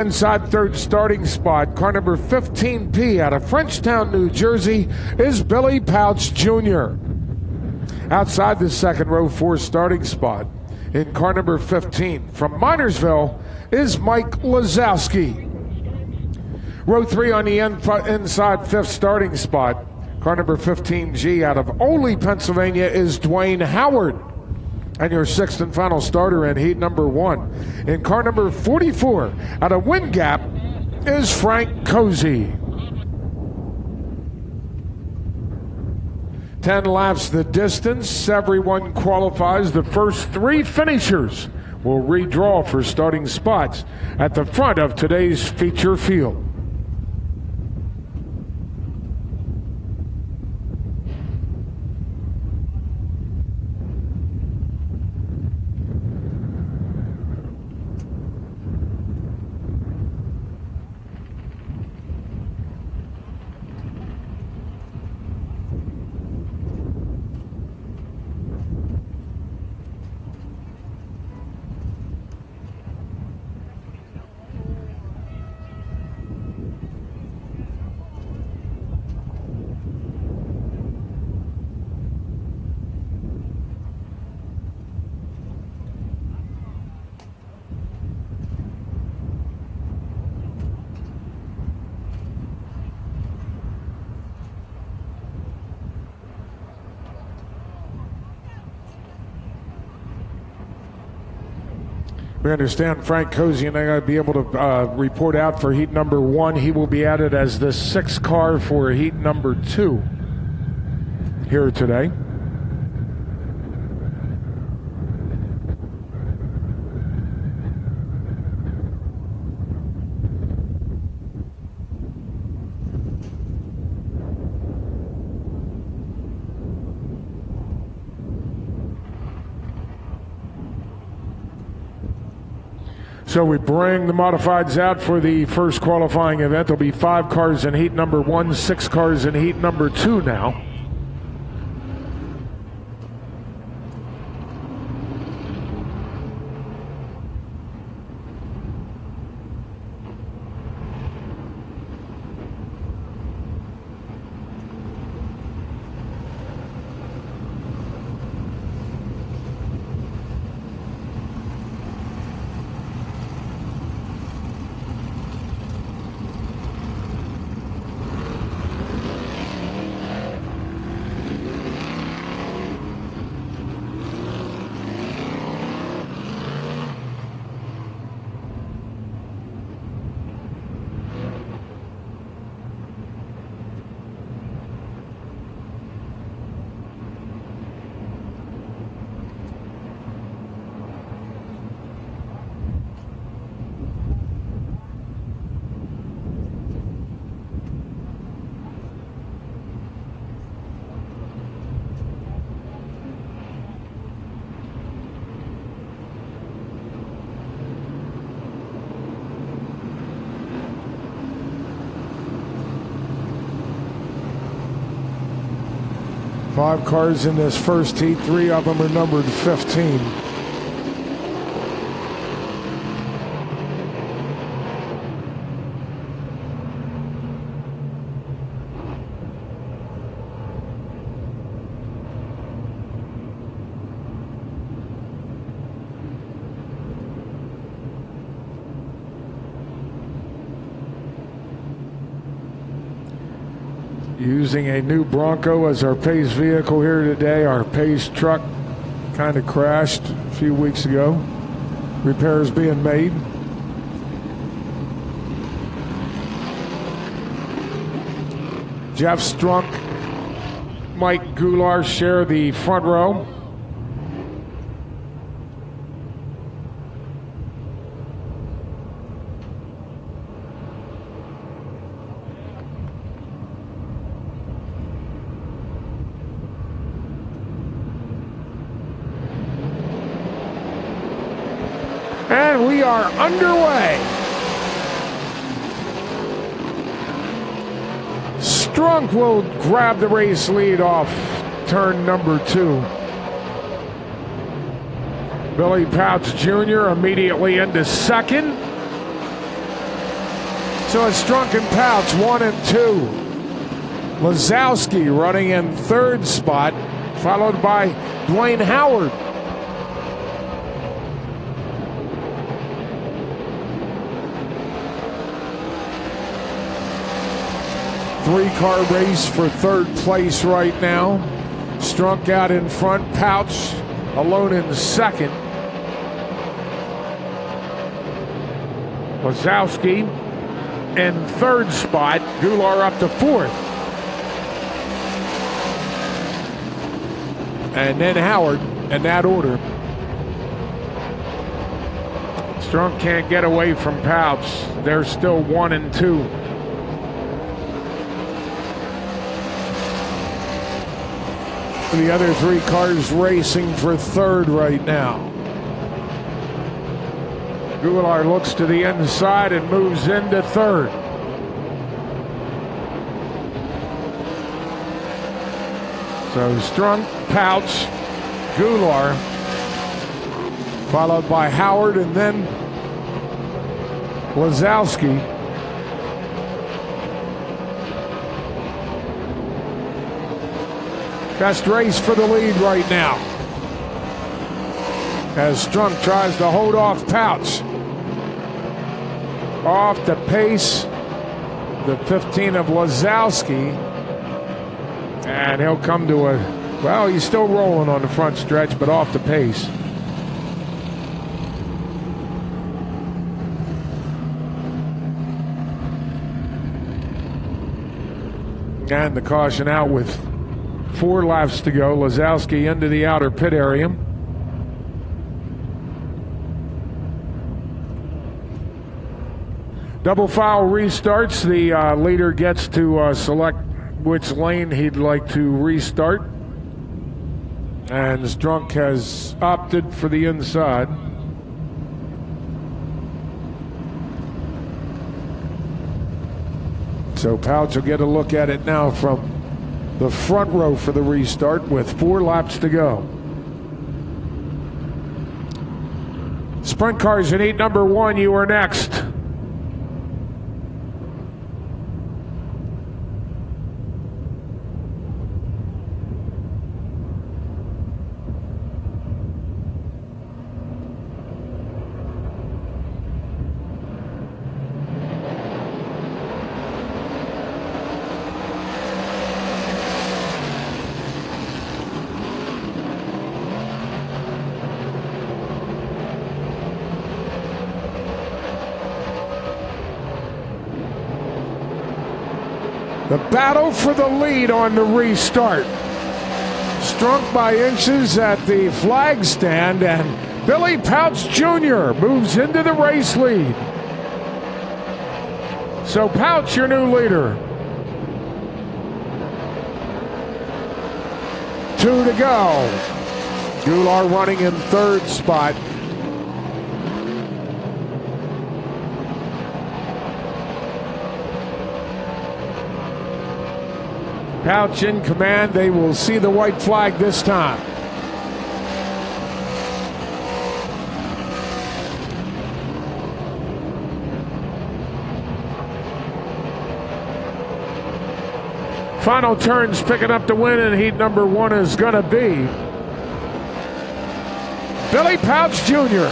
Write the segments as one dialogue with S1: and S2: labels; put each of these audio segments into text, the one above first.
S1: Inside third starting spot, car number 15P out of Frenchtown, New Jersey, is Billy Pouch Jr. Outside the second row, fourth starting spot, in car number 15 from Minersville, is Mike Lazowski. Row 3 on the inside fifth starting spot, car number 15G out of Ole, Pennsylvania, is Dwayne Howard. And your sixth and final starter in heat number 1, in car number 44 out of Wind Gap, is Frank Cozy. 10 laps the distance. Everyone qualifies. The first 3 finishers will redraw for starting spots at the front of today's feature field. We understand Frank Cozy and I going to be able to report out for heat number 1. He will be added as the 6th car for heat number 2 here today. So we bring the modifieds out for the first qualifying event. There'll be 5 cars in heat number 1, 6 cars in heat number 2 now. Five cars in this first heat. 3 of them are numbered 15. Using a new Bronco as our pace vehicle here today. Our pace truck kind of crashed a few weeks ago. Repairs being made. Jeff Strunk, Mike Goulart share the front row. And we are underway. Strunk will grab the race lead off turn number 2. Billy Pouch Jr. immediately into second. So it's Strunk and Pouch, 1 and 2. Lazowski running in third spot, followed by Dwayne Howard. Three-car race for third place right now. Strunk out in front, Pouch alone in second. Lazowski in third spot, Goulart up to fourth. And then Howard in that order. Strunk can't get away from Pouch. They're still 1 and 2. The other three cars racing for third right now. Goulart looks to the inside and moves into third. So Strunk, Pouch, Goulart, followed by Howard and then Lazowski. Best race for the lead right now, as Strunk tries to hold off Pouch. Off the pace, the 15 of Lazowski, and he'll come to a, well, he's still rolling on the front stretch, but off the pace. And the caution out with 4 laps to go. Lazowski into the outer pit area. Double foul restarts. The leader gets to select which lane he'd like to restart. And Strunk has opted for the inside. So Pouch will get a look at it now from the front row for the restart with 4 laps to go. Sprint cars in heat number 1, you are next. The battle for the lead on the restart. Strunk by inches at the flag stand, and Billy Pouch Jr. moves into the race lead. So Pouch, your new leader. 2 to go. Goulart running in third spot. Pouch in command. They will see the white flag this time. Final turns, picking up the win in heat number 1 is going to be Billy Pouch Jr.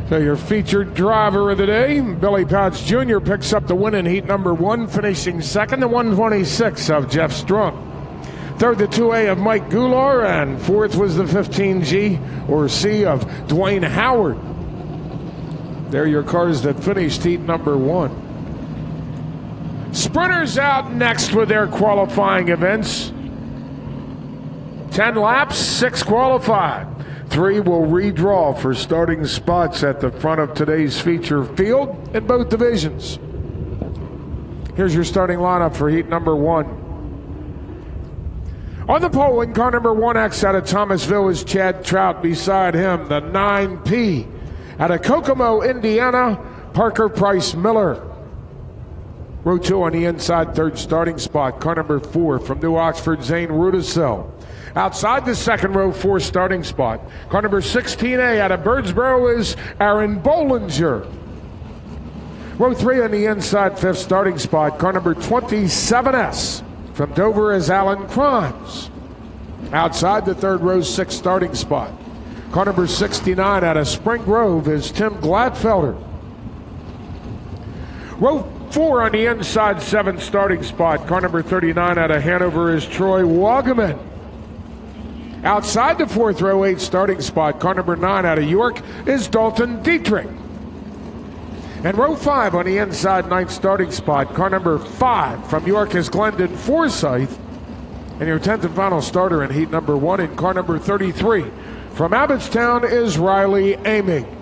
S1: So your featured driver of the day, Billy Pouch Jr., picks up the win in heat number 1, finishing second, the 126 of Jeff Strunk. Third, the 2A of Mike Goulart, and fourth was the 15G or C of Dwayne Howard. They're your cars that finished heat number 1. Sprinters out next with their qualifying events. 10 laps, 6 qualified. 3 will redraw for starting spots at the front of today's feature field in both divisions. Here's your starting lineup for heat number 1. On the pole in car number 1X out of Thomasville is Chad Trout. Beside him, the 9P out of Kokomo, Indiana, Parker Price Miller. Row 2 on the inside, third starting spot, car number 4 from New Oxford, Zane Rudisill. Outside the second row, 4 starting spot. Car number 16A out of Birdsboro is Aaron Bollinger. Row 3 on the inside, 5th starting spot. Car number 27S from Dover is Alan Crimes. Outside the 3rd row, 6th starting spot. Car number 69 out of Spring Grove is Tim Gladfelder. Row 4 on the inside, 7th starting spot. Car number 39 out of Hanover is Troy Wagaman. Outside the 4th row, 8th starting spot. Car number 9 out of York is Dalton Dietrich. And row 5 on the inside, 9th starting spot. Car number 5 from York is Glendon Forsyth. And your 10th and final starter in heat number 1 in car number 33 from Abbottstown is Riley Aming.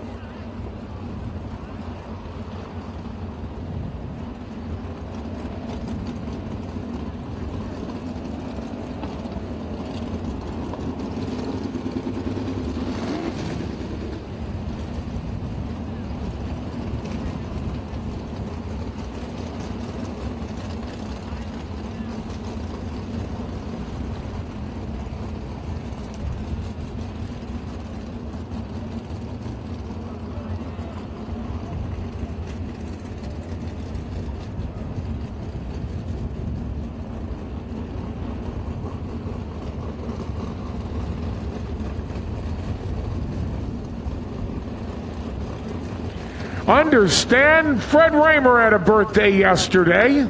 S1: Understand, Fred Raymer had a birthday yesterday.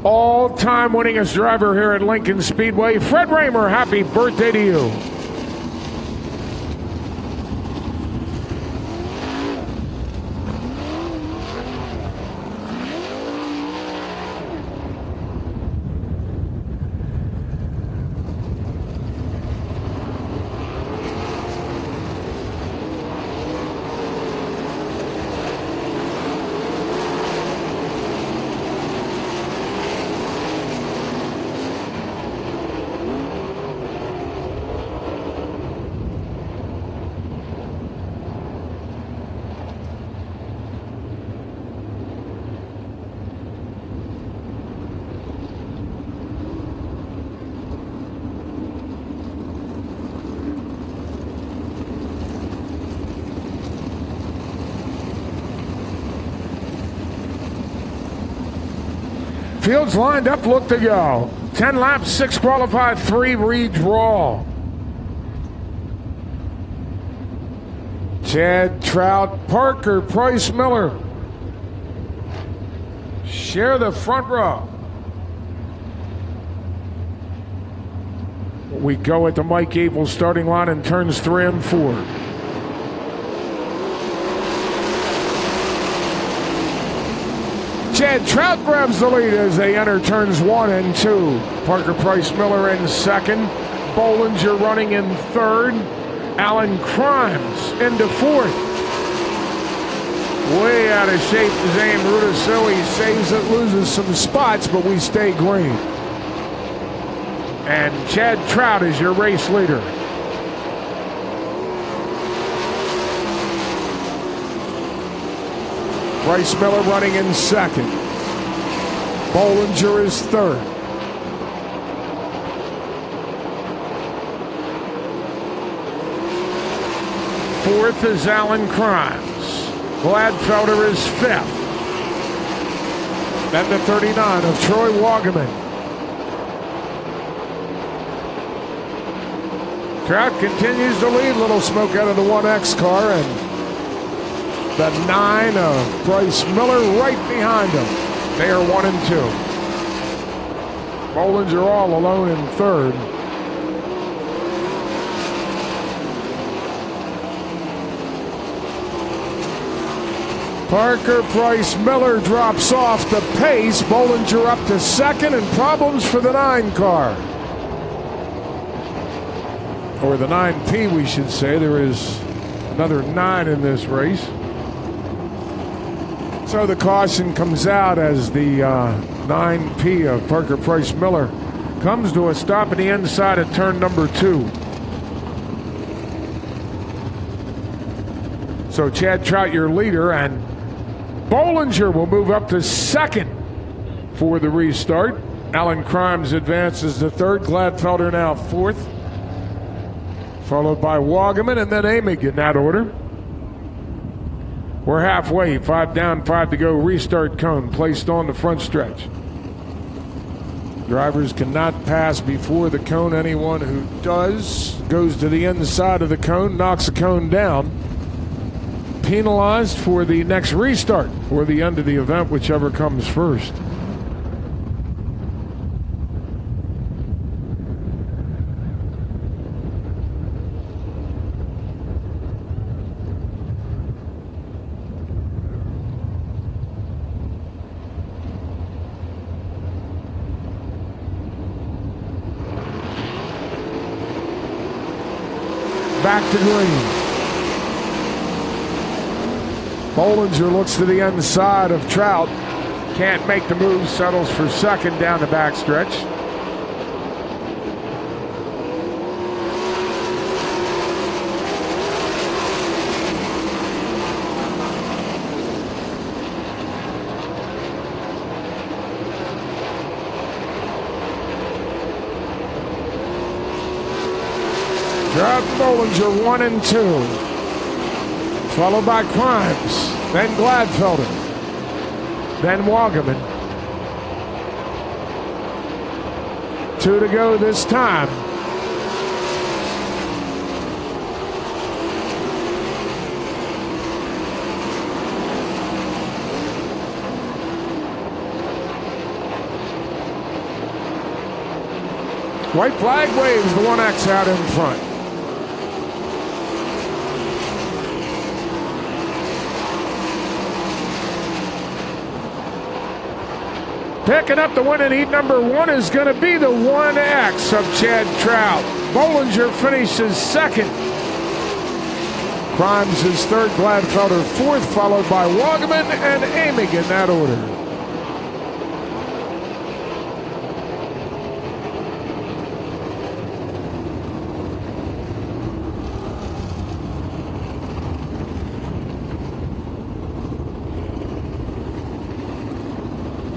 S1: All-time winningest driver here at Lincoln Speedway. Fred Raymer, happy birthday to you. Fields lined up, look to go. 10 laps, 6 qualified, 3 redraw. Chad Trout, Parker, Price Miller share the front row. We go at the Mike Abel starting line in turns 3 and 4. Chad Trout grabs the lead as they enter turns 1 and 2. Parker Price Miller in second. Bollinger running in third. Alan Crimes into fourth. Way out of shape, Zane Rudisilli saves it, loses some spots, but we stay green. And Chad Trout is your race leader. Bryce Miller running in second. Bollinger is third. Fourth is Alan Crimes. Gladfelder is fifth. Then the 39 of Troy Wagaman. Trout continues to lead. Little smoke out of the 1X car, and the 9 of Bryce Miller right behind him. They are 1 and 2. Bollinger all alone in third. Parker Price Miller drops off the pace. Bollinger up to second, and problems for the 9 car. Or the 9P, we should say. There is another 9 in this race. So the caution comes out as the 9P of Parker Price Miller comes to a stop at the inside of turn number 2. So Chad Trout, your leader, and Bollinger will move up to second for the restart. Alan Crimes advances to third. Gladfelder now fourth. Followed by Wagaman and then Amig in that order. We're halfway. 5 down, 5 to go. Restart cone placed on the front stretch. Drivers cannot pass before the cone. Anyone who does goes to the inside of the cone, knocks the cone down. Penalized for the next restart or the end of the event, whichever comes first. Back to green. Bollinger looks to the inside of Trout. Can't make the move, settles for second down the backstretch. Trout and Bollinger 1 and 2. Followed by Crimes, then Gladfelder, then Wagaman. 2 to go this time. White flag waves the 1X out in front. Picking up the win in heat number 1 is going to be the 1X of Chad Trout. Bollinger finishes second. Crimes is third, Gladfelder fourth, followed by Wagaman and Amig in that order.